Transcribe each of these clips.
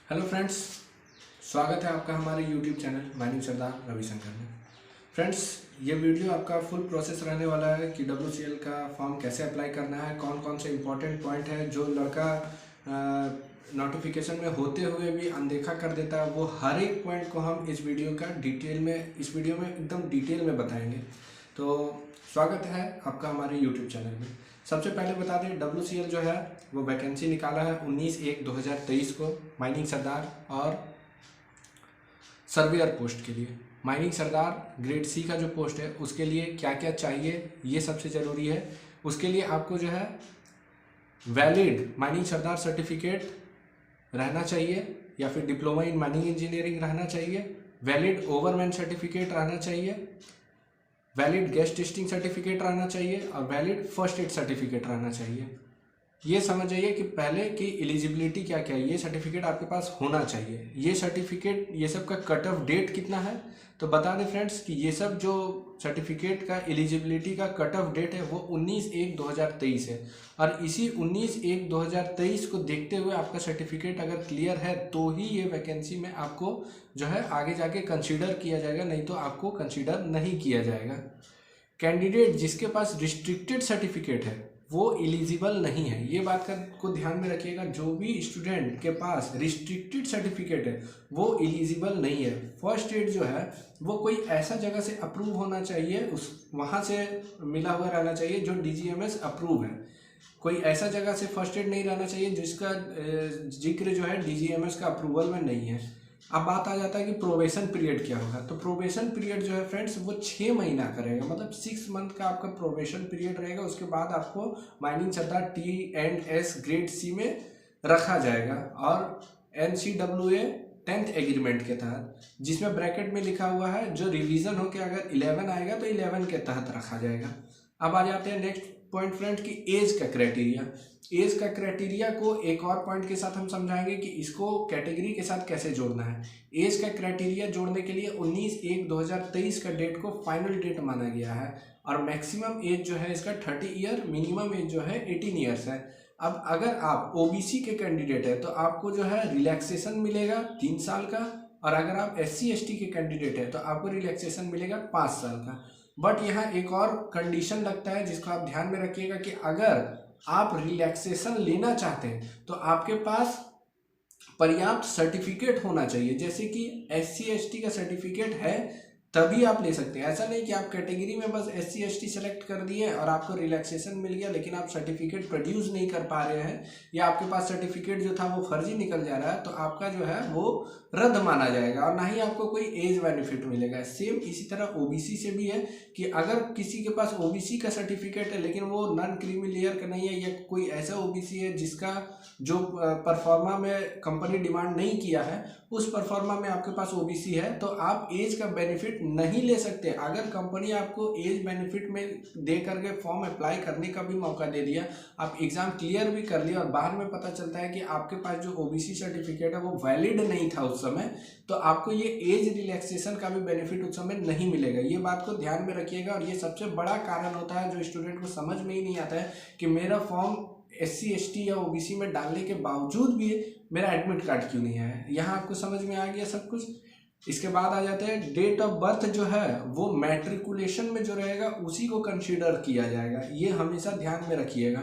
Hello friends, स्वागत है आपका हमारे यूट्यूब चैनल माइनिंग सरदार रविशंकर में। फ्रेंड्स, ये वीडियो आपका फुल प्रोसेस रहने वाला है कि WCL का फॉर्म कैसे अप्लाई करना है, कौन कौन से इंपॉर्टेंट पॉइंट है जो लड़का नोटिफिकेशन में होते हुए भी अनदेखा कर देता है, वो हर एक पॉइंट को हम इस वीडियो में एकदम डिटेल में बताएंगे। तो स्वागत है आपका हमारे यूट्यूब चैनल में। सबसे पहले बता दें, WCL जो है वो वैकेंसी निकाला है 19/1/2023 को माइनिंग सरदार और सर्वेयर पोस्ट के लिए। माइनिंग सरदार ग्रेड सी का जो पोस्ट है उसके लिए क्या क्या चाहिए ये सबसे ज़रूरी है। उसके लिए आपको जो है वैलिड माइनिंग सरदार सर्टिफिकेट रहना चाहिए या फिर डिप्लोमा इन माइनिंग इंजीनियरिंग रहना चाहिए, वैलिड ओवरमैन सर्टिफिकेट रहना चाहिए, वैलिड गैस टेस्टिंग सर्टिफिकेट रहना चाहिए और वैलिड फर्स्ट एड सर्टिफिकेट रहना चाहिए। ये समझ जाइए कि पहले की एलिजिबिलिटी क्या क्या है, ये सर्टिफिकेट आपके पास होना चाहिए। ये सर्टिफिकेट, ये सब का कट ऑफ डेट कितना है तो बता दें फ्रेंड्स कि ये सब जो सर्टिफिकेट का एलिजिबिलिटी का कट ऑफ डेट है वो 19/1/2023 है और इसी 19/1/2023 को देखते हुए आपका सर्टिफिकेट अगर क्लियर है तो ही ये वैकेंसी में आपको जो है आगे जाके कंसीडर किया जाएगा, नहीं तो आपको कंसीडर नहीं किया जाएगा। कैंडिडेट जिसके पास रिस्ट्रिक्टेड सर्टिफिकेट है वो एलिजिबल नहीं है, ये बात को ध्यान में रखिएगा। जो भी स्टूडेंट के पास रिस्ट्रिक्टेड सर्टिफिकेट है वो एलिजिबल नहीं है। फर्स्ट एड जो है वो कोई ऐसा जगह से अप्रूव होना चाहिए, उस वहाँ से मिला हुआ रहना चाहिए जो DGMS अप्रूव है। कोई ऐसा जगह से फर्स्ट एड नहीं रहना चाहिए जिसका जिक्र जो है DGMS का अप्रूवल में नहीं है। अब बात आ जाता है कि प्रोबेशन पीरियड क्या होगा। तो प्रोबेशन पीरियड जो है फ्रेंड्स वो 6 महीना का रहेगा, मतलब 6 मंथ का आपका प्रोबेशन पीरियड रहेगा। उसके बाद आपको माइनिंग सरदार T&S ग्रेड सी में रखा जाएगा और NCWA 10th एग्रीमेंट के तहत, जिसमें ब्रैकेट में लिखा हुआ है जो रिवीजन होकर अगर 11 आएगा तो 11 के तहत रखा जाएगा। अब आ जाते हैं नेक्स्ट पॉइंट फ्रेंड की एज का क्राइटेरिया। एज का क्राइटेरिया को एक और पॉइंट के साथ हम समझाएंगे कि इसको कैटेगरी के साथ कैसे जोड़ना है। एज का क्राइटेरिया जोड़ने के लिए 19/1/2023 का डेट को फाइनल डेट माना गया है और मैक्सिमम एज जो है इसका 30 ईयर, मिनिमम एज जो है 18 ईयर्स है। अब अगर आप OBC के कैंडिडेट है तो आपको जो है रिलैक्सेशन मिलेगा 3 साल का, और अगर आप SC/ST के कैंडिडेट है तो आपको रिलैक्सेशन मिलेगा 5 साल का। बट यहाँ एक और कंडीशन लगता है जिसको आप ध्यान में रखिएगा कि अगर आप रिलैक्सेशन लेना चाहते हैं तो आपके पास पर्याप्त सर्टिफिकेट होना चाहिए, जैसे कि SC/ST का सर्टिफिकेट है तभी आप ले सकते हैं। ऐसा नहीं कि आप कैटेगरी में बस SC/ST सेलेक्ट कर दिए और आपको रिलैक्सेशन मिल गया लेकिन आप सर्टिफिकेट प्रोड्यूस नहीं कर पा रहे हैं या आपके पास सर्टिफिकेट जो था वो फर्जी निकल जा रहा है, तो आपका जो है वो रद्द माना जाएगा और ना ही आपको कोई एज बेनिफिट मिलेगा। सेम इसी तरह OBC से भी है कि अगर किसी के पास OBC का सर्टिफिकेट है लेकिन वो नॉन क्रीमी लेयर का नहीं है या कोई ऐसा OBC है जिसका जो परफॉर्मा में कंपनी डिमांड नहीं किया है, उस परफॉर्मा में आपके पास OBC है तो आप एज का बेनिफिट नहीं ले सकते। अगर कंपनी आपको एज बेनिफिट में दे करके फॉर्म अप्लाई करने का भी मौका दे दिया, आप एग्जाम क्लियर भी कर लिया और बाद में पता चलता है कि आपके पास जो OBC सर्टिफिकेट है वो वैलिड नहीं था उस समय, तो आपको ये एज रिलैक्सेशन का भी बेनिफिट उस समय नहीं मिलेगा। ये बात को ध्यान में रखिएगा और ये सबसे बड़ा कारण होता है जो स्टूडेंट को समझ में ही नहीं आता है कि मेरा फॉर्म SC/ST या OBC में डालने के बावजूद भी मेरा एडमिट कार्ड क्यों नहीं आया। यहाँ आपको समझ में आ गया सब कुछ। इसके बाद आ जाते हैं डेट ऑफ बर्थ जो है वो मैट्रिकुलेशन में जो रहेगा उसी को कंसीडर किया जाएगा, ये हमेशा ध्यान में रखिएगा।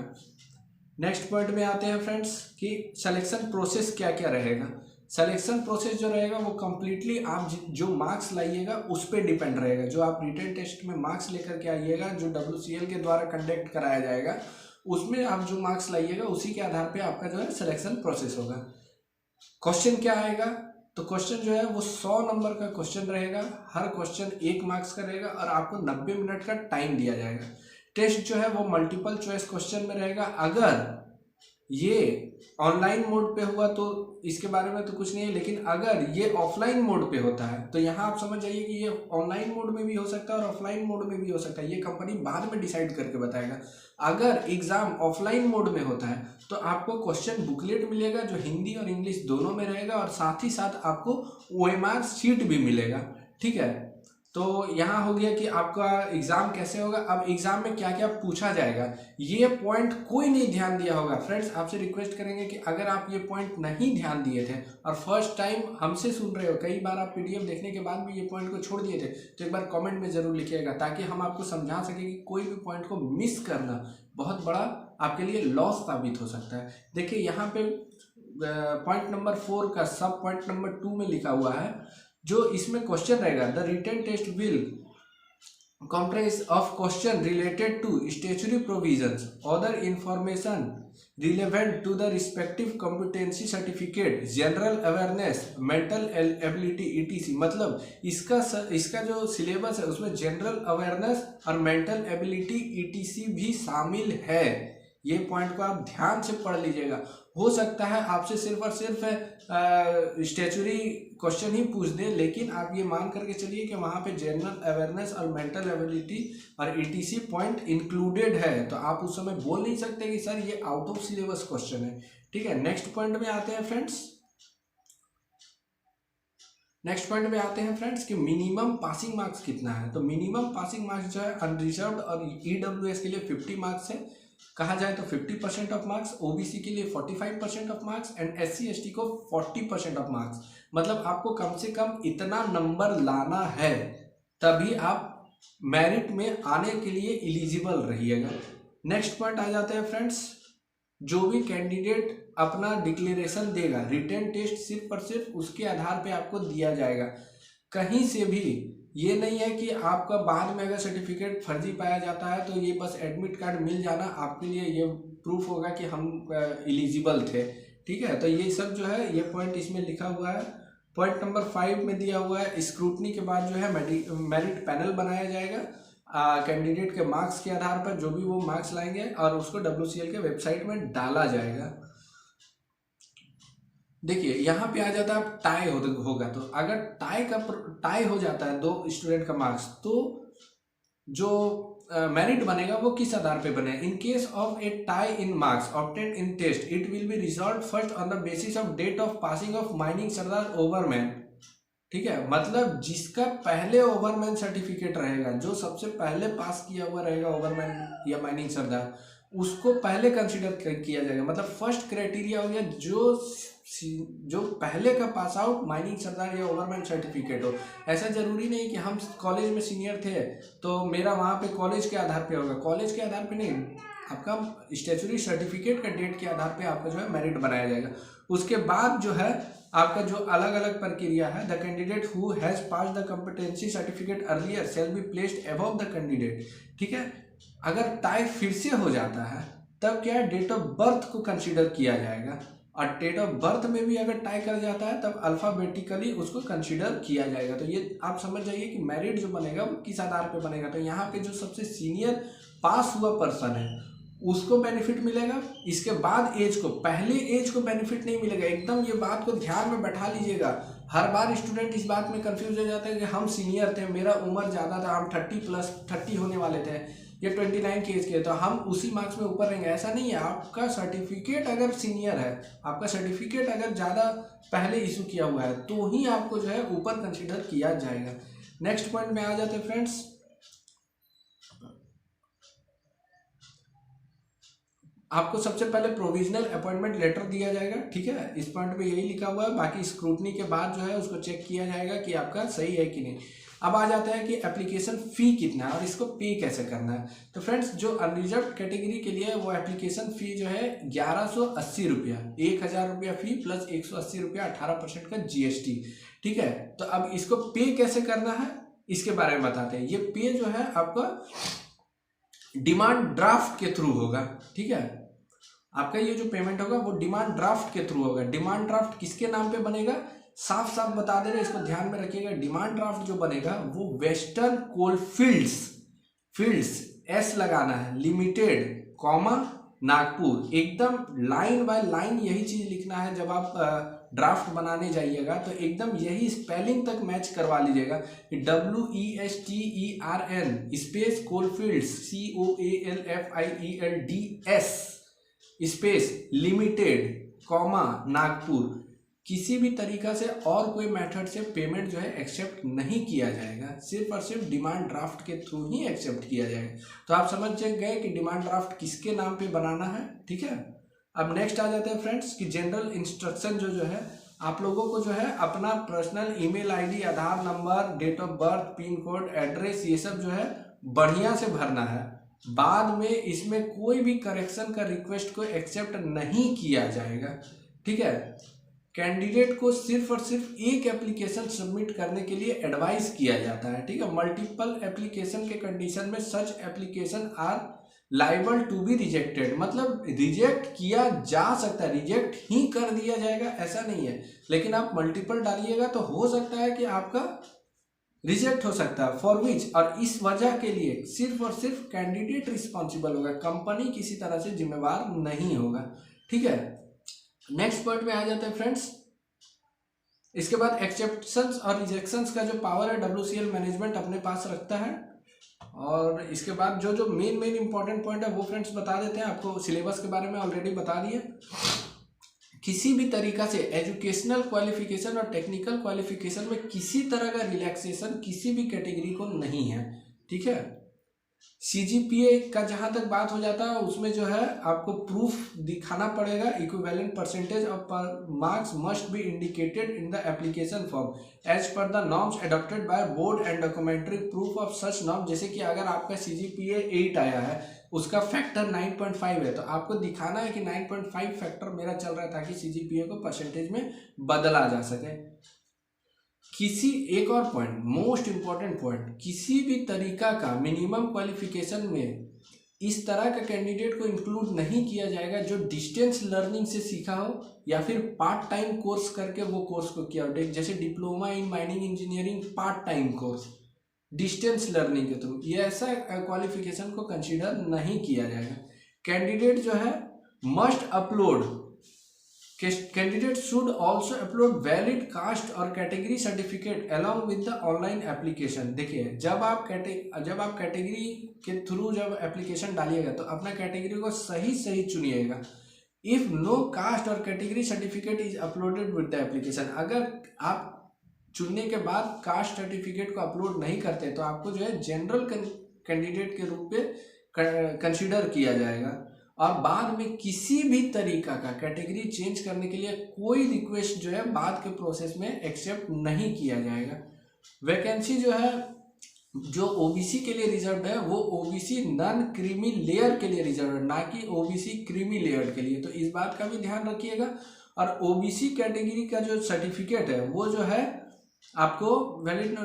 नेक्स्ट पॉइंट में आते हैं फ्रेंड्स कि सिलेक्शन प्रोसेस क्या क्या रहेगा। सिलेक्शन प्रोसेस जो रहेगा वो कम्प्लीटली आप जो मार्क्स लाइएगा उस पर डिपेंड रहेगा। जो आप रिटन टेस्ट में मार्क्स लेकर के आइएगा जो WCL के द्वारा कंडक्ट कराया जाएगा उसमें आप जो मार्क्स लाइएगा उसी के आधार पे आपका जो है सिलेक्शन प्रोसेस होगा। क्वेश्चन क्या आएगा तो क्वेश्चन जो है वो 100 नंबर का क्वेश्चन रहेगा, हर क्वेश्चन 1 मार्क्स का रहेगा और आपको 90 मिनट का टाइम दिया जाएगा। टेस्ट जो है वो मल्टीपल चॉइस क्वेश्चन में रहेगा। अगर ये ऑनलाइन मोड पे हुआ तो इसके बारे में तो कुछ नहीं है, लेकिन अगर ये ऑफलाइन मोड पे होता है तो यहाँ आप समझ जाइए कि ये ऑनलाइन मोड में भी हो सकता है और ऑफलाइन मोड में भी हो सकता है, ये कंपनी बाद में डिसाइड करके बताएगा। अगर एग्जाम ऑफलाइन मोड में होता है तो आपको क्वेश्चन बुकलेट मिलेगा जो हिंदी और इंग्लिश दोनों में रहेगा और साथ ही साथ आपको OMR शीट भी मिलेगा, ठीक है। तो यहाँ हो गया कि आपका एग्जाम कैसे होगा। अब एग्जाम में क्या क्या पूछा जाएगा ये पॉइंट कोई नहीं ध्यान दिया होगा। फ्रेंड्स आपसे रिक्वेस्ट करेंगे कि अगर आप ये पॉइंट नहीं ध्यान दिए थे और फर्स्ट टाइम हमसे सुन रहे हो, कई बार आप पीडीएफ देखने के बाद भी ये पॉइंट को छोड़ दिए थे, तो एक बार कमेंट में जरूर लिखिएगा ताकि हम आपको समझा सके कि कोई भी पॉइंट को मिस करना बहुत बड़ा आपके लिए लॉस साबित हो सकता है। देखिए यहाँ पे पॉइंट नंबर 4 का सब पॉइंट नंबर 2 में लिखा हुआ है, जो इसमें क्वेश्चन रहेगा, the written test will comprise of question related to statutory provisions, other information relevant to the respective competency certificate, general awareness, mental ability etc। मतलब इसका जो सिलेबस है उसमें जनरल अवेयरनेस और मेंटल एबिलिटी etc भी शामिल है। ये पॉइंट को आप ध्यान से पढ़ लीजिएगा। हो सकता है आपसे सिर्फ और सिर्फ स्टैच्यूरी क्वेश्चन ही पूछ दे, लेकिन आप ये मान करके चलिए कि वहाँ पे जनरल अवेयरनेस और मेंटल एबिलिटी और ईटीसी पॉइंट इंक्लूडेड है, तो आप उस समय बोल नहीं सकते कि सर ये आउट ऑफ सिलेबस क्वेश्चन है। ठीक है, नेक्स्ट पॉइंट में आते हैं फ्रेंड्स। नेक्स्ट पॉइंट में आते हैं फ्रेंड्स कि मिनिमम पासिंग मार्क्स कितना है। तो मिनिमम पासिंग मार्क्स जो है अनरिजर्व्ड और ईडब्ल्यूएस के लिए 50 मार्क्स है, कहा जाए तो 50% ऑफ मार्क्स, ओबीसी के लिए 45% of marks and SC ST को 40% ऑफ मार्क्स। मतलब आपको कम से कम इतना नंबर लाना है तभी आप मेरिट में आने के लिए एलिजिबल रहिएगा। नेक्स्ट पॉइंट आ जाते हैं फ्रेंड्स, जो भी कैंडिडेट अपना डिक्लेरेशन देगा, रिटन टेस्ट सिर्फ और सिर्फ उसके आधार पे आपको दिया जाएगा। कहीं से भी ये नहीं है कि आपका बाद में अगर सर्टिफिकेट फर्जी पाया जाता है तो ये बस एडमिट कार्ड मिल जाना आपके लिए ये प्रूफ होगा कि हम एलिजिबल थे। ठीक है, तो ये सब जो है ये पॉइंट इसमें लिखा हुआ है। पॉइंट नंबर 5 में दिया हुआ है, स्क्रूटनी के बाद जो है मेरिट पैनल बनाया जाएगा कैंडिडेट के मार्क्स के आधार पर, जो भी वो मार्क्स लाएंगे और उसको WCL के वेबसाइट में डाला जाएगा। देखिए यहाँ पे आ जाता है टाई होगा, तो अगर टाई हो जाता है दो स्टूडेंट का मार्क्स, तो जो मेरिट बनेगा वो किस आधार पे बने। In case of a tie in marks obtained in test it will be resolve first on the basis of date of passing of mining sardar overman. ठीक है, मतलब जिसका पहले ओवरमैन सर्टिफिकेट रहेगा, जो सबसे पहले पास किया हुआ रहेगा ओवरमैन या माइनिंग सरदार, उसको पहले कंसीडर किया जाएगा। मतलब फर्स्ट क्राइटेरिया हो गया जो पहले का पास आउट माइनिंग सरदार या ओवरमैन सर्टिफिकेट हो। ऐसा जरूरी नहीं कि हम कॉलेज में सीनियर थे तो मेरा वहाँ पे कॉलेज के आधार पे होगा, कॉलेज के आधार पे नहीं, आपका स्टैच्यूटरी सर्टिफिकेट का डेट के आधार पे आपका जो है मेरिट बनाया जाएगा। उसके बाद जो है आपका जो अलग अलग प्रक्रिया है, the candidate who has pass the competency certificate earlier shall be placed above the candidate. ठीक है, अगर टाई फिर से हो जाता है तब क्या है, डेट ऑफ बर्थ को कंसीडर किया जाएगा, और डेट ऑफ बर्थ में भी अगर टाई कर जाता है तब अल्फाबेटिकली उसको कंसीडर किया जाएगा। तो ये आप समझ जाइए कि मेरिट जो बनेगा वो किस आधार पे बनेगा। तो यहाँ पे जो सबसे सीनियर पास हुआ पर्सन है उसको बेनिफिट मिलेगा, इसके बाद एज को, पहले एज को बेनिफिट नहीं मिलेगा। एकदम ये बात को ध्यान में बैठा लीजिएगा। हर बार स्टूडेंट इस बात में कंफ्यूज हो जाता है कि हम सीनियर थे, मेरा उम्र ज़्यादा था, हम 30+ होने वाले थे, ये 29 के एज के, तो हम उसी मार्क्स में ऊपर रहेंगे। ऐसा नहीं है, आपका सर्टिफिकेट अगर सीनियर है, आपका सर्टिफिकेट अगर ज़्यादा पहले इशू किया हुआ है तो ही आपको जो है ऊपर कंसीडर किया जाएगा। नेक्स्ट पॉइंट में आ जाते हैं फ्रेंड्स, आपको सबसे पहले प्रोविजनल अपॉइंटमेंट लेटर दिया जाएगा। ठीक है, इस पॉइंट में यही लिखा हुआ है, बाकी स्क्रूटनी के बाद जो है उसको चेक किया जाएगा कि आपका सही है कि नहीं। अब आ जाता है कि एप्लीकेशन फ़ी कितना है और इसको पे कैसे करना है। तो फ्रेंड्स जो अनरिजर्व कैटेगरी के लिए वो एप्लीकेशन फ़ी जो है 1180 रुपया, 1000 रुपया फ़ी प्लस 180 रुपया 18% का GST। ठीक है, तो अब इसको पे कैसे करना है इसके बारे में बताते हैं। ये पे जो है आपका डिमांड ड्राफ्ट के थ्रू होगा। ठीक है, आपका ये जो पेमेंट होगा वो डिमांड ड्राफ्ट के थ्रू होगा। डिमांड ड्राफ्ट किसके नाम पे बनेगा, साफ साफ बता दे रहे, इसको ध्यान में रखिएगा। डिमांड ड्राफ्ट जो बनेगा वो वेस्टर्न कोलफील्ड्स एस लगाना है लिमिटेड कॉमा नागपुर, एकदम लाइन बाय लाइन यही चीज लिखना है। जब आप ड्राफ्ट बनाने जाइएगा तो एकदम यही स्पेलिंग तक मैच करवा लीजिएगा। WESTERN space coalfields COALFIELDS space limited comma Nagpur, किसी भी तरीका से और कोई मेथड से पेमेंट जो है एक्सेप्ट नहीं किया जाएगा, सिर्फ और सिर्फ डिमांड ड्राफ्ट के थ्रू ही एक्सेप्ट किया जाएगा। तो आप समझ गए कि डिमांड ड्राफ्ट किसके नाम पे बनाना है, ठीक है। अब नेक्स्ट आ जाते हैं फ्रेंड्स कि जनरल इंस्ट्रक्शन जो है आप लोगों को जो है अपना personal email ID, Aadhaar number, date of birth, pin code, address, ये सब जो है बढ़िया से भरना है। बाद में इसमें कोई भी करेक्शन का रिक्वेस्ट को एक्सेप्ट नहीं किया जाएगा, ठीक है। कैंडिडेट को सिर्फ और सिर्फ एक एप्लीकेशन सबमिट करने के लिए एडवाइस किया जाता है, ठीक है। मल्टीपल एप्लीकेशन के कंडीशन में such application are liable to be rejected, मतलब रिजेक्ट किया जा सकता है, रिजेक्ट ही कर दिया जाएगा ऐसा नहीं है, लेकिन आप मल्टीपल डालिएगा तो हो सकता है कि आपका रिजेक्ट हो सकता है। फॉर विच, और इस वजह के लिए सिर्फ और सिर्फ कैंडिडेट रिस्पॉन्सिबल होगा, कंपनी किसी तरह से जिम्मेवार नहीं होगा, ठीक है। नेक्स्ट पॉइंट में आ जाते हैं फ्रेंड्स। इसके बाद एक्सेप्शंस और रिजेक्शंस का जो पावर है WCL मैनेजमेंट अपने पास रखता है। और इसके बाद जो जो मेन इंपॉर्टेंट पॉइंट है वो फ्रेंड्स बता देते हैं। आपको सिलेबस के बारे में ऑलरेडी बता दिए। किसी भी तरीका से एजुकेशनल क्वालिफिकेशन और टेक्निकल क्वालिफिकेशन में किसी तरह का रिलैक्सेशन किसी भी कैटेगरी को नहीं है, ठीक है। CGPA का जहां तक बात हो जाता है उसमें जो है आपको प्रूफ दिखाना पड़ेगा। Equivalent percentage of marks must be indicated in the application form as per the norms adopted by board and documentary proof of such norm. जैसे कि अगर आपका CGPA 8 आया है, उसका फैक्टर 9.5 है, तो आपको दिखाना है कि 9.5 फैक्टर मेरा चल रहा है, ताकि CGPA को परसेंटेज में बदला जा सके। किसी एक और पॉइंट, मोस्ट इंपॉर्टेंट पॉइंट, किसी भी तरीका का मिनिमम क्वालिफिकेशन में इस तरह का कैंडिडेट को इंक्लूड नहीं किया जाएगा जो डिस्टेंस लर्निंग से सीखा हो या फिर पार्ट टाइम कोर्स करके वो कोर्स को किया हो। जैसे diploma in mining engineering part time course distance learning के थ्रू, ये ऐसा क्वालिफिकेशन को कंसीडर नहीं किया जाएगा। कैंडिडेट जो है must upload, candidate should also upload valid caste और category certificate along with the online application. देखिए, जब आप कैटेगरी के थ्रू जब एप्लीकेशन डालिएगा तो अपना कैटेगरी को सही चुनिएगा। इफ नो कास्ट और category certificate is uploaded with the application, अगर आप चुनने के बाद कास्ट सर्टिफिकेट को अपलोड नहीं करते तो आपको जो है जनरल कैंडिडेट के रूप में कंसीडर किया जाएगा। और बाद में किसी भी तरीका का कैटेगरी चेंज करने के लिए कोई रिक्वेस्ट जो है बाद के प्रोसेस में एक्सेप्ट नहीं किया जाएगा। वैकेंसी जो है जो OBC के लिए रिजर्व है वो OBC नॉन क्रीमी लेयर के लिए रिजर्व है, ना कि OBC क्रीमी लेयर के लिए। तो इस बात का भी ध्यान रखिएगा। और OBC कैटेगरी का जो सर्टिफिकेट है वो जो है आपको वैलिड,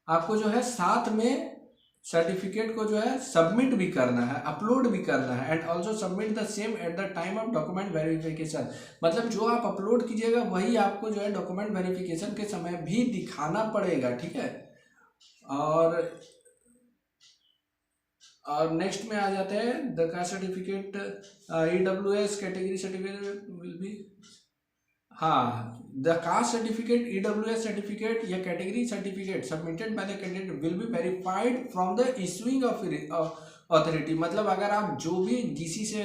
आपको जो है साथ में सर्टिफिकेट को जो है सबमिट भी करना है, अपलोड भी करना है। And also submit the same at the time of document verification, मतलब जो आप अपलोड कीजिएगा वही आपको जो है डॉक्यूमेंट वेरिफिकेशन के समय भी दिखाना पड़ेगा, ठीक है। और नेक्स्ट में आ जाते हैं the caste certificate EWS category certificate will be, हाँ, the caste certificate EWS certificate या category certificate submitted by the candidate will be verified from the issuing authority. मतलब अगर आप जो भी DC से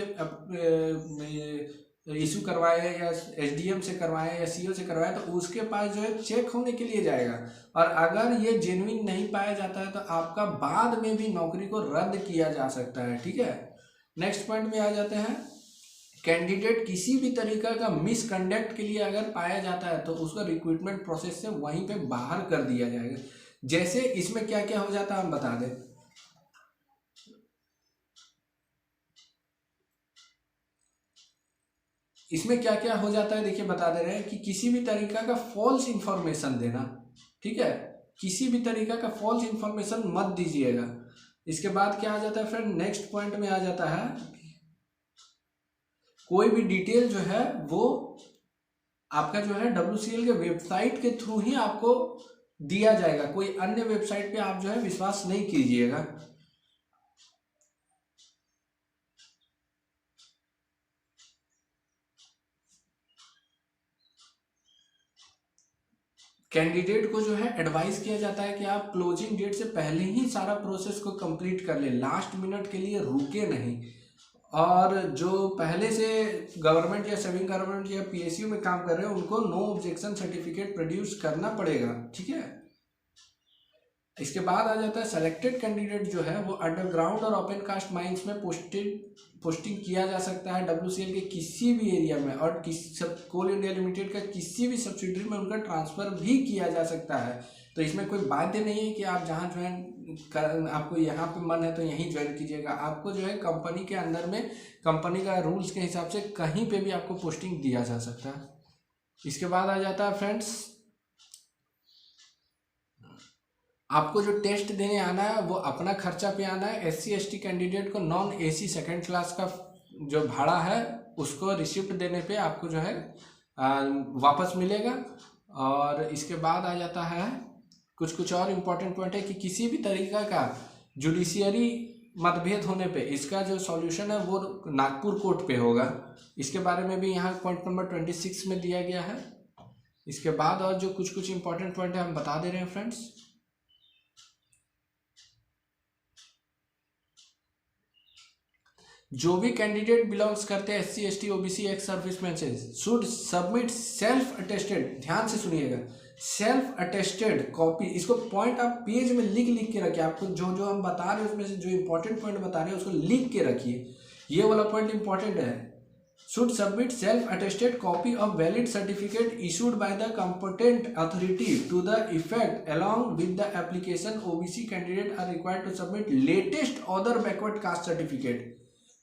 इशू करवाए या SDM से करवाए या CO से करवाए तो उसके पास जो है चेक होने के लिए जाएगा। और अगर ये जेन्युइन नहीं पाया जाता है तो आपका बाद में भी नौकरी को रद्द किया जा सकता है, ठीक है। नेक्स्ट पॉइंट में आ जाते हैं। कैंडिडेट किसी भी तरीका का मिसकंडक्ट के लिए अगर पाया जाता है तो उसको रिक्रूटमेंट प्रोसेस से वहीं पे बाहर कर दिया जाएगा। जैसे इसमें क्या क्या हो जाता है हम बता दें। इसमें क्या क्या हो जाता है देखिए बता दे रहे हैं कि किसी भी तरीका का फॉल्स इंफॉर्मेशन देना, ठीक है, किसी भी तरीका का फॉल्स इंफॉर्मेशन मत दीजिएगा। इसके बाद क्या आ जाता है फ्रेंड, नेक्स्ट पॉइंट में आ जाता है कोई भी डिटेल जो है वो आपका जो है WCL के वेबसाइट के थ्रू ही आपको दिया जाएगा, कोई अन्य वेबसाइट पे आप जो है विश्वास नहीं कीजिएगा। कैंडिडेट को जो है एडवाइस किया जाता है कि आप क्लोजिंग डेट से पहले ही सारा प्रोसेस को कंप्लीट कर ले, लास्ट मिनट के लिए रुके नहीं। और जो पहले से गवर्नमेंट या सेमी गवर्नमेंट या पीएसयू में काम कर रहे हैं उनको नो ऑब्जेक्शन सर्टिफिकेट प्रोड्यूस करना पड़ेगा, ठीक है। इसके बाद आ जाता है सेलेक्टेड कैंडिडेट जो है वो अंडरग्राउंड और ओपन कास्ट माइंस में पोस्टिंग किया जा सकता है WCL के किसी भी एरिया में, और कोल इंडिया लिमिटेड का किसी भी सब्सिडरी में उनका ट्रांसफ़र भी किया जा सकता है। तो इसमें कोई बाध्य नहीं है कि आप जहाँ ज्वाइन कर, आपको यहाँ पे मन है तो यहीं ज्वाइन कीजिएगा। आपको जो है कंपनी के अंदर में कंपनी का रूल्स के हिसाब से कहीं पे भी आपको पोस्टिंग दिया जा सकता है। इसके बाद आ जाता है फ्रेंड्स, आपको जो टेस्ट देने आना है वो अपना खर्चा पे आना है। SC ST कैंडिडेट को नॉन AC सेकेंड क्लास का जो भाड़ा है उसको रिसिप्ट देने पे आपको जो है वापस मिलेगा। और इसके बाद आ जाता है कुछ और इम्पोर्टेंट पॉइंट है कि किसी भी तरीका का जुडिशियरी मतभेद होने पे इसका जो सॉल्यूशन है वो नागपुर कोर्ट पे होगा। इसके बारे में भी यहाँ पॉइंट नंबर 26 में दिया गया है। इसके बाद और जो कुछ इम्पोर्टेंट पॉइंट है हम बता दे रहे हैं फ्रेंड्स। जो भी कैंडिडेट बिलोंग्स करते हैं SC ST OBC ex serviceman से शुड सबमिट सेल्फ अटेस्टेड, ध्यान से सुनिएगा, सेल्फ अटेस्टेड कॉपी। इसको पॉइंट आप पेज में लिख के रखिए। आपको जो हम बता रहे हैं उसमें से जो इंपॉर्टेंट पॉइंट बता रहे हैं उसको लिख के रखिए, ये वाला पॉइंट इंपॉर्टेंट है। Should submit self attested copy of valid certificate issued by the competent authority to the effect along with the application. OBC candidate are required to submit latest other backward caste certificate.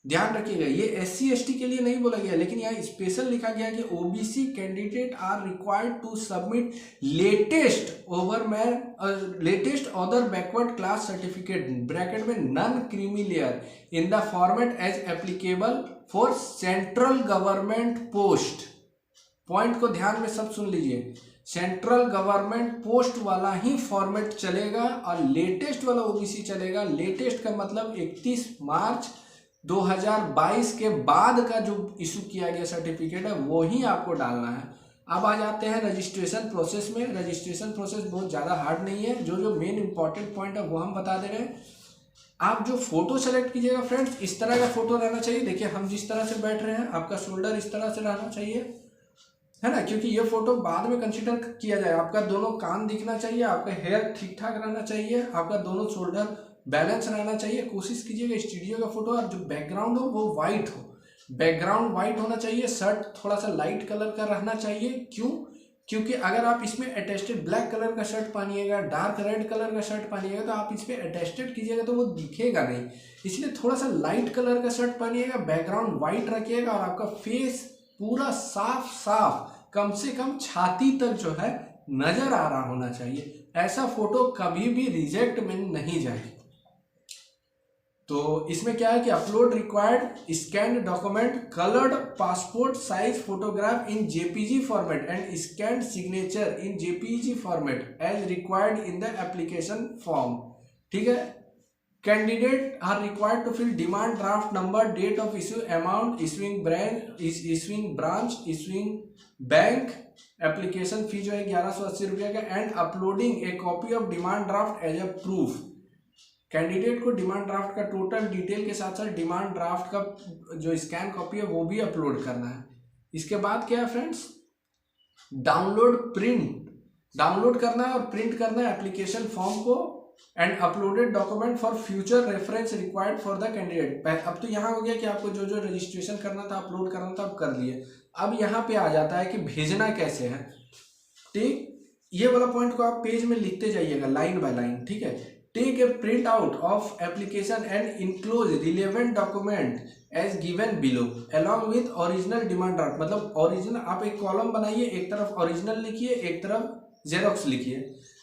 ध्यान रखिएगा, ये SC ST के लिए नहीं बोला गया, लेकिन यहाँ स्पेशल लिखा गया कि OBC candidate are required to submit latest other backward class certificate bracket में non creamy layer in the format as applicable for central government post. Point को ध्यान में सब सुन लीजिए, सेंट्रल गवर्नमेंट पोस्ट वाला ही फॉर्मेट चलेगा और लेटेस्ट वाला OBC चलेगा। लेटेस्ट का मतलब 31 मार्च 2022 के बाद का जो इशू किया गया सर्टिफिकेट है वो ही आपको डालना है। अब आ जाते हैं रजिस्ट्रेशन प्रोसेस में। रजिस्ट्रेशन प्रोसेस बहुत ज़्यादा हार्ड नहीं है, जो मेन इंपॉर्टेंट पॉइंट है वो हम बता दे रहे हैं। आप जो फोटो सेलेक्ट कीजिएगा फ्रेंड्स, इस तरह का फोटो रहना चाहिए। देखिए हम जिस तरह से बैठ रहे हैं, आपका शोल्डर इस तरह से रहना चाहिए, है ना, क्योंकि ये फोटो बाद में कंसिडर किया जाए। आपका दोनों कान दिखना चाहिए, आपका हेयर ठीक ठाक रहना चाहिए, आपका दोनों शोल्डर बैलेंस रहना चाहिए। कोशिश कीजिएगा स्टूडियो का फोटो और जो बैकग्राउंड हो वो वाइट हो, बैकग्राउंड वाइट होना चाहिए। शर्ट थोड़ा सा लाइट कलर का रहना चाहिए। क्यों? क्योंकि अगर आप इसमें अटेस्टेड ब्लैक कलर का शर्ट पहनिएगा, डार्क रेड कलर का शर्ट पहनिएगा, तो आप इस पर अटेस्टेड कीजिएगा तो वो दिखेगा नहीं। इसलिए थोड़ा सा लाइट कलर का शर्ट पहनिएगा, बैकग्राउंड वाइट रखिएगा और आपका फेस पूरा साफ साफ, कम से कम छाती तक जो है नजर आ रहा होना चाहिए। ऐसा फोटो कभी भी रिजेक्ट में नहीं जाएगी। तो इसमें क्या है कि upload required scan document, coloured passport size photograph in JPG format and scan signature in JPG format as required in the application form. ठीक है। Candidate are required to fill demand draft number, date of issue, amount, issuing branch, issuing bank, application fee जो है 1180 रुपये का, and uploading a copy of demand draft as a proof. Candidate को demand draft का total detail के साथ साथ demand draft का जो स्कैन कॉपी है वो भी अपलोड करना है। इसके बाद क्या है फ्रेंड्स, डाउनलोड करना है और प्रिंट करना है एप्लीकेशन फॉर्म को, and uploaded document for future reference required for the candidate. अब तो यहाँ हो गया कि आपको जो जो रजिस्ट्रेशन करना था, अपलोड करना था, आप कर लिए। अब यहाँ पे आ जाता है कि भेजना कैसे है। ठीक, ये वाला पॉइंट को आप पेज में लिखते जाइएगा लाइन बाय लाइन। ठीक है। Take a print out of application and enclose relevant document as given below along with original demand draft। मतलब ओरिजिनल आप एक कॉलम बनाइए, एक तरफ ओरिजिनल लिखिए, एक तरफ जेरोक्स लिखिए।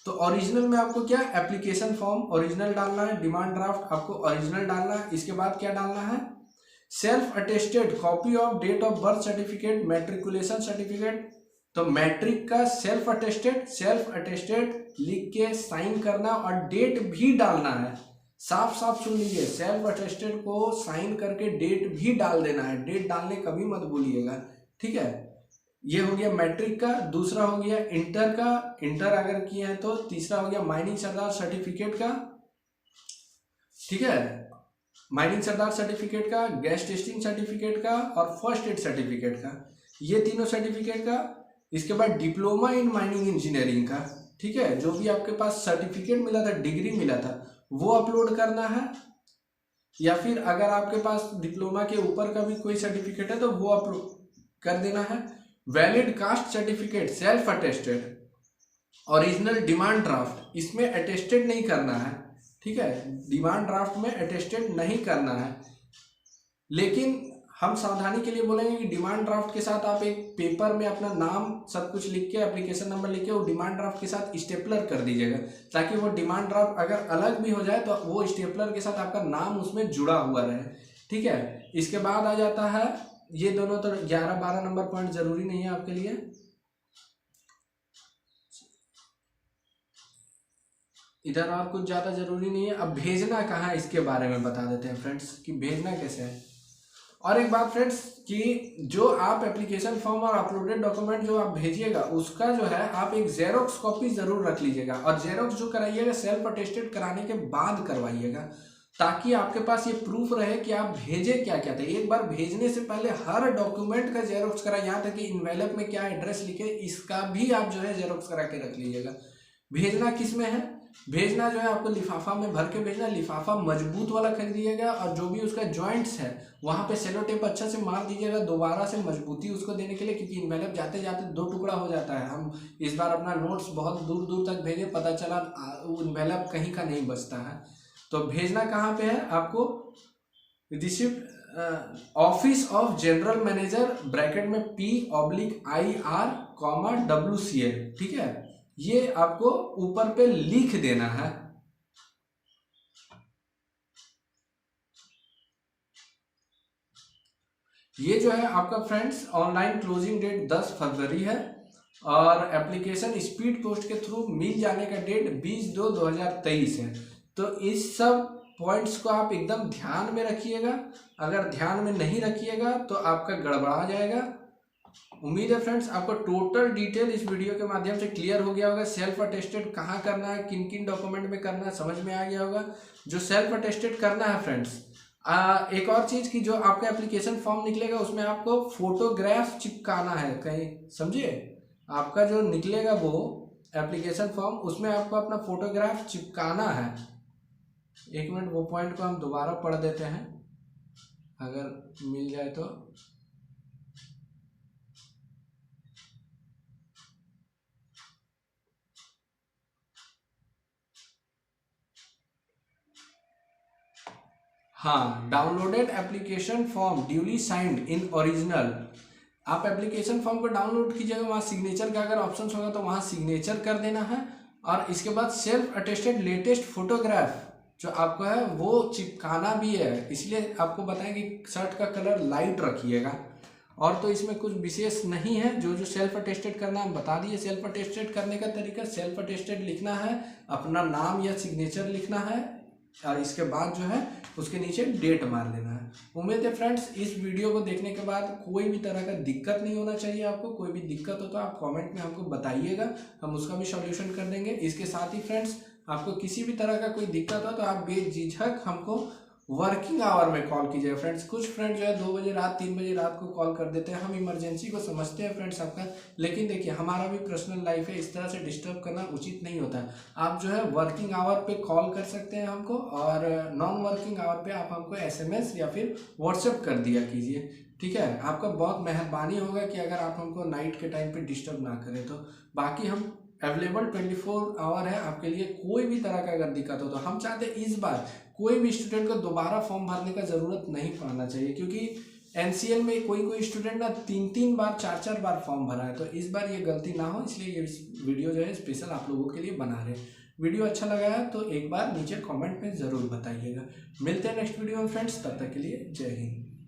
तो ओरिजिनल में आपको क्या, एप्लीकेशन फॉर्म ओरिजिनल डालना है, डिमांड ड्राफ्ट आपको ओरिजिनल डालना है। इसके बाद क्या डालना है, self attested copy of date of birth certificate, matriculation certificate. तो मैट्रिक का सेल्फ अटेस्टेड लिख के साइन करना और डेट भी डालना है। साफ साफ सुन लीजिए, सेल्फ अटेस्टेड को साइन करके डेट भी डाल देना है। डेट डालने कभी मत भूलिएगा। ठीक है। ये हो गया मैट्रिक का। दूसरा हो गया इंटर का, इंटर अगर किए हैं तो। तीसरा हो गया माइनिंग सरदार सर्टिफिकेट का। ठीक है। माइनिंग सरदार सर्टिफिकेट का, गैस टेस्टिंग सर्टिफिकेट का और फर्स्ट एड सर्टिफिकेट का, ये तीनों सर्टिफिकेट का। इसके बाद डिप्लोमा इन माइनिंग इंजीनियरिंग का, ठीक है, जो भी आपके पास सर्टिफिकेट मिला था, डिग्री मिला था, वो अपलोड करना है। या फिर अगर आपके पास डिप्लोमा के ऊपर का भी कोई सर्टिफिकेट है तो वो अपलोड कर देना है। Valid caste certificate self attested, original demand draft, इसमें अटेस्टेड नहीं करना है, ठीक है, डिमांड ड्राफ्ट में अटेस्टेड नहीं करना है। लेकिन हम सावधानी के लिए बोलेंगे कि डिमांड ड्राफ्ट के साथ आप एक पेपर में अपना नाम सब कुछ लिख के, एप्लीकेशन नंबर लिख के वो डिमांड ड्राफ्ट के साथ स्टेपलर कर दीजिएगा, ताकि वो डिमांड ड्राफ्ट अगर अलग भी हो जाए तो वो स्टेपलर के साथ आपका नाम उसमें जुड़ा हुआ रहे, ठीक है। इसके बाद आ जाता है, ये दोनों तो 11-12 नंबर पॉइंट जरूरी नहीं है आपके लिए। इधर और कुछ ज़्यादा जरूरी नहीं है। अब भेजना कहाँ है इसके बारे में बता देते हैं फ्रेंड्स, कि भेजना कैसे है। और एक बात फ्रेंड्स, कि जो आप एप्लीकेशन फॉर्म और अपलोडेड डॉक्यूमेंट जो आप भेजिएगा उसका जो है आप एक जेरोक्स कॉपी जरूर रख लीजिएगा, और जेरोक्स जो कराइएगा सेल्फ अटेस्टेड कराने के बाद करवाइएगा, ताकि आपके पास ये प्रूफ रहे कि आप भेजे क्या क्या थे। एक बार भेजने से पहले हर डॉक्यूमेंट का जेरोक्स करा, यहाँ तक कि इन्वेलप में क्या एड्रेस लिखे इसका भी आप जो है जेरोक्स करा के रख लीजिएगा। भेजना किस में है, भेजना जो है आपको लिफाफा में भर के भेजना, लिफाफा मजबूत वाला खरीदिएगा, और जो भी उसका जॉइंट्स है वहाँ पे सेलो टेप अच्छा से मार दीजिएगा दोबारा से मजबूती उसको देने के लिए, क्योंकि इन्वेलप जाते जाते 2 टुकड़ा हो जाता है। हम इस बार अपना नोट्स बहुत दूर दूर तक भेजे, पता चला इन्वेलप कहीं का नहीं बचता है। तो भेजना कहाँ पे है आपको, receipt office of general manager bracket में P/IR, WCL, ठीक है, ये आपको ऊपर पे लिख देना है। ये जो है आपका फ्रेंड्स ऑनलाइन क्लोजिंग डेट 10 फरवरी है, और एप्लीकेशन स्पीड पोस्ट के थ्रू मिल जाने का डेट 20/2/2023 है। तो इस सब पॉइंट्स को आप एकदम ध्यान में रखिएगा, अगर ध्यान में नहीं रखिएगा तो आपका गड़बड़ा जाएगा। उम्मीद है फ्रेंड्स आपको टोटल डिटेल इस वीडियो के माध्यम से क्लियर हो गया होगा। सेल्फ अटेस्टेड कहाँ करना है, किन किन डॉक्यूमेंट में करना है, समझ में आ गया होगा। जो सेल्फ अटेस्टेड करना है फ्रेंड्स, एक और चीज़ की, जो आपका एप्लीकेशन फॉर्म निकलेगा उसमें आपको फोटोग्राफ चिपकाना है कहीं, समझिए, आपका जो निकलेगा वो एप्लीकेशन फॉर्म, उसमें आपको अपना फोटोग्राफ चिपकाना है। एक मिनट, वो पॉइंट को हम दोबारा पढ़ देते हैं अगर मिल जाए तो। हाँ, downloaded application form duly signed in original. आप एप्लीकेशन फॉर्म को डाउनलोड कीजिएगा, वहाँ सिग्नेचर का अगर ऑप्शन होगा तो वहाँ सिग्नेचर कर देना है, और इसके बाद सेल्फ अटेस्टेड लेटेस्ट फोटोग्राफ जो आपको है वो चिपकाना भी है। इसलिए आपको बताएं कि शर्ट का कलर लाइट रखिएगा, और तो इसमें कुछ विशेष नहीं है। जो जो सेल्फ अटेस्टेड करना हम बता दिए। सेल्फ अटेस्टेड करने का तरीका, सेल्फ अटेस्टेड लिखना है, अपना नाम या सिग्नेचर लिखना है, और इसके बाद जो है उसके नीचे डेट मार लेना है। उम्मीद है फ्रेंड्स इस वीडियो को देखने के बाद कोई भी तरह का दिक्कत नहीं होना चाहिए आपको। कोई भी दिक्कत हो तो आप कमेंट में हमको बताइएगा, हम उसका भी सॉल्यूशन कर देंगे। इसके साथ ही फ्रेंड्स आपको किसी भी तरह का कोई दिक्कत हो तो आप बेझिझक हमको वर्किंग आवर में कॉल कीजिएगा फ्रेंड्स। कुछ फ्रेंड जो है 2 बजे रात 3 बजे रात को कॉल कर देते हैं, हम इमरजेंसी को समझते हैं फ्रेंड्स आपका, लेकिन देखिए हमारा भी पर्सनल लाइफ है, इस तरह से डिस्टर्ब करना उचित नहीं होता है। आप जो है वर्किंग आवर पे कॉल कर सकते हैं हमको, और नॉन वर्किंग आवर पे आप हमको SMS या फिर व्हाट्सएप कर दिया कीजिए, ठीक है। आपका बहुत मेहरबानी होगा कि अगर आप हमको नाइट के टाइम पे डिस्टर्ब ना करें तो। बाकी हम अवेलेबल 24 आवर है आपके लिए। कोई भी तरह का अगर दिक्कत हो तो हम चाहते हैं इस बार कोई भी स्टूडेंट को दोबारा फॉर्म भरने का ज़रूरत नहीं पड़ना चाहिए, क्योंकि NCL में कोई स्टूडेंट ना 3 बार 4 बार फॉर्म भरा है। तो इस बार ये गलती ना हो, इसलिए ये वीडियो जो है स्पेशल आप लोगों के लिए बना रहे हैं। वीडियो अच्छा लगा है तो एक बार नीचे कमेंट में ज़रूर बताइएगा। मिलते हैं नेक्स्ट वीडियो में फ्रेंड्स, तब तक के लिए जय हिंद।